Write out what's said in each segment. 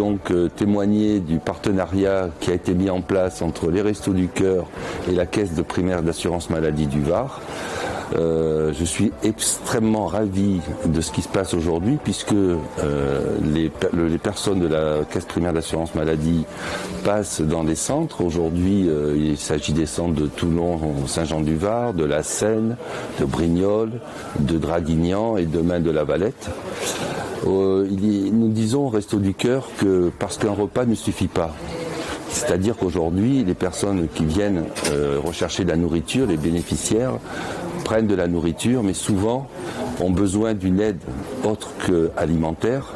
donc témoigner du partenariat qui a été mis en place entre les Restos du Cœur et la Caisse de primaire d'assurance maladie du Var. Je suis extrêmement ravi de ce qui se passe aujourd'hui puisque les personnes de la Caisse primaire d'assurance maladie passent dans des centres. Aujourd'hui, il s'agit des centres de Toulon, Saint-Jean-du-Var, de la Seine, de Brignoles, de Draguignan et demain de la Valette. Nous disons au Resto du Cœur que parce qu'un repas ne suffit pas. C'est-à-dire qu'aujourd'hui, les personnes qui viennent rechercher de la nourriture, les bénéficiaires, prennent de la nourriture, mais souvent ont besoin d'une aide autre qu'alimentaire.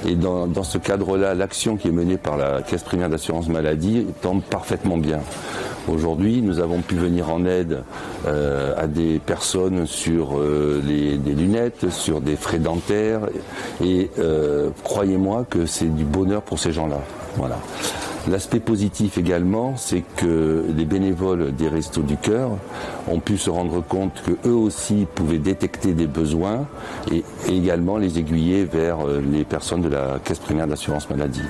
Et dans ce cadre-là, l'action qui est menée par la Caisse primaire d'assurance maladie tombe parfaitement bien. Aujourd'hui, nous avons pu venir en aide à des personnes sur des lunettes, sur des frais dentaires. Et croyez-moi que c'est du bonheur pour ces gens-là. Voilà. L'aspect positif également, c'est que les bénévoles des Restos du Cœur ont pu se rendre compte qu'eux aussi pouvaient détecter des besoins et également les aiguiller vers les personnes de la Caisse primaire d'assurance maladie.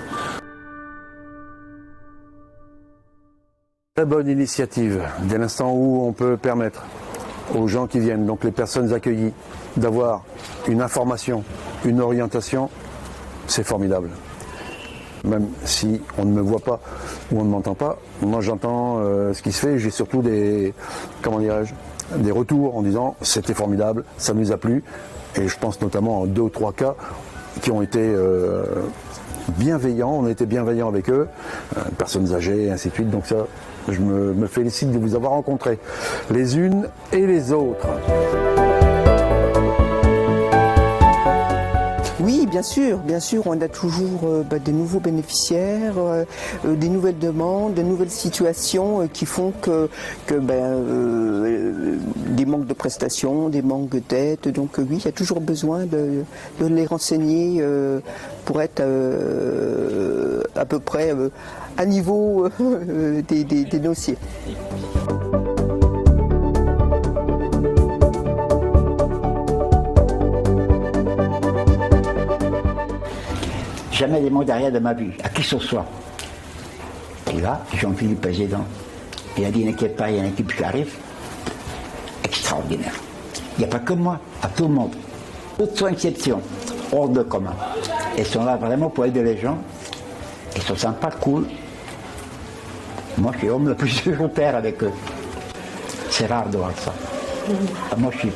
Très bonne initiative, dès l'instant où on peut permettre aux gens qui viennent, donc les personnes accueillies, d'avoir une information, une orientation, c'est formidable. Même si on ne me voit pas ou on ne m'entend pas, moi j'entends ce qui se fait, j'ai surtout des retours en disant c'était formidable, ça nous a plu, et je pense notamment en 2 ou 3 cas qui ont été bienveillants, on a été bienveillants avec eux, personnes âgées et ainsi de suite, donc ça je me félicite de vous avoir rencontrés, les unes et les autres. Oui, bien sûr, on a toujours des nouveaux bénéficiaires, des nouvelles demandes, de nouvelles situations qui font que des manques de prestations, des manques d'aide. Donc oui, il y a toujours besoin de les renseigner pour être à peu près à niveau des dossiers. Jamais demandé rien de ma vie, à qui que ce soit. Et là, Jean-Philippe Président, il a dit n'inquiète pas, il y a une équipe qui arrive. Extraordinaire. Il n'y a pas que moi, à tout le monde. Toutes sans exception, hors de commun. Ils sont là vraiment pour aider les gens. Ils sont sympas, cool. Moi, je suis l'homme le plus super avec eux. C'est rare de voir ça. Moi, je suis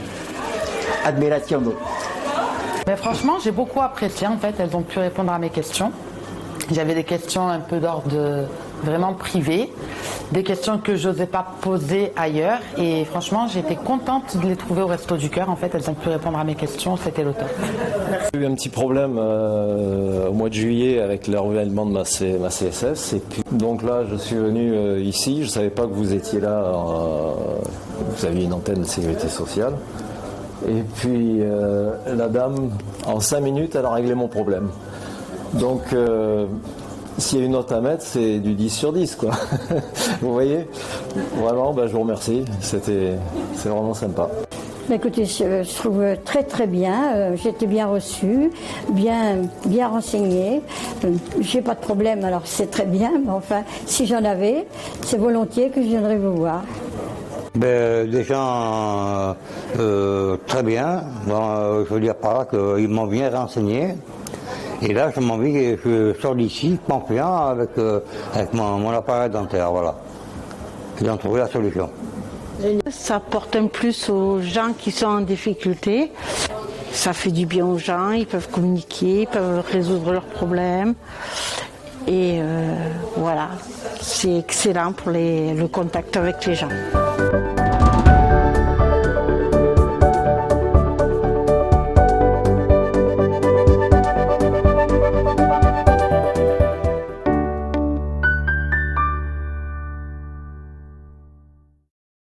admiration d'autres. Mais franchement, j'ai beaucoup apprécié en fait, elles ont pu répondre à mes questions. J'avais des questions un peu d'ordre vraiment privé, des questions que je n'osais pas poser ailleurs et franchement, j'étais contente de les trouver au Resto du Cœur. En fait, elles ont pu répondre à mes questions, c'était le top. J'ai eu un petit problème au mois de juillet avec le renouvellement de ma CSS et puis donc là, je suis venu ici, je ne savais pas que vous étiez là, vous aviez une antenne de sécurité sociale. Et puis la dame, en 5 minutes, elle a réglé mon problème. Donc s'il y a une note à mettre, c'est du 10 sur 10, quoi. Vous voyez ? Vraiment, je vous remercie. C'est vraiment sympa. Écoutez, je trouve très très bien. J'ai été bien reçue, bien renseignée. J'ai pas de problème, alors c'est très bien. Mais enfin, si j'en avais, c'est volontiers que je viendrais vous voir. Des gens très bien, je veux dire par là qu'ils m'ont bien renseigné. Et là, je sors d'ici confiant avec mon appareil dentaire, voilà. Ils ont trouvé la solution. Ça apporte un plus aux gens qui sont en difficulté. Ça fait du bien aux gens, ils peuvent communiquer, ils peuvent résoudre leurs problèmes. Et voilà, c'est excellent pour le contact avec les gens.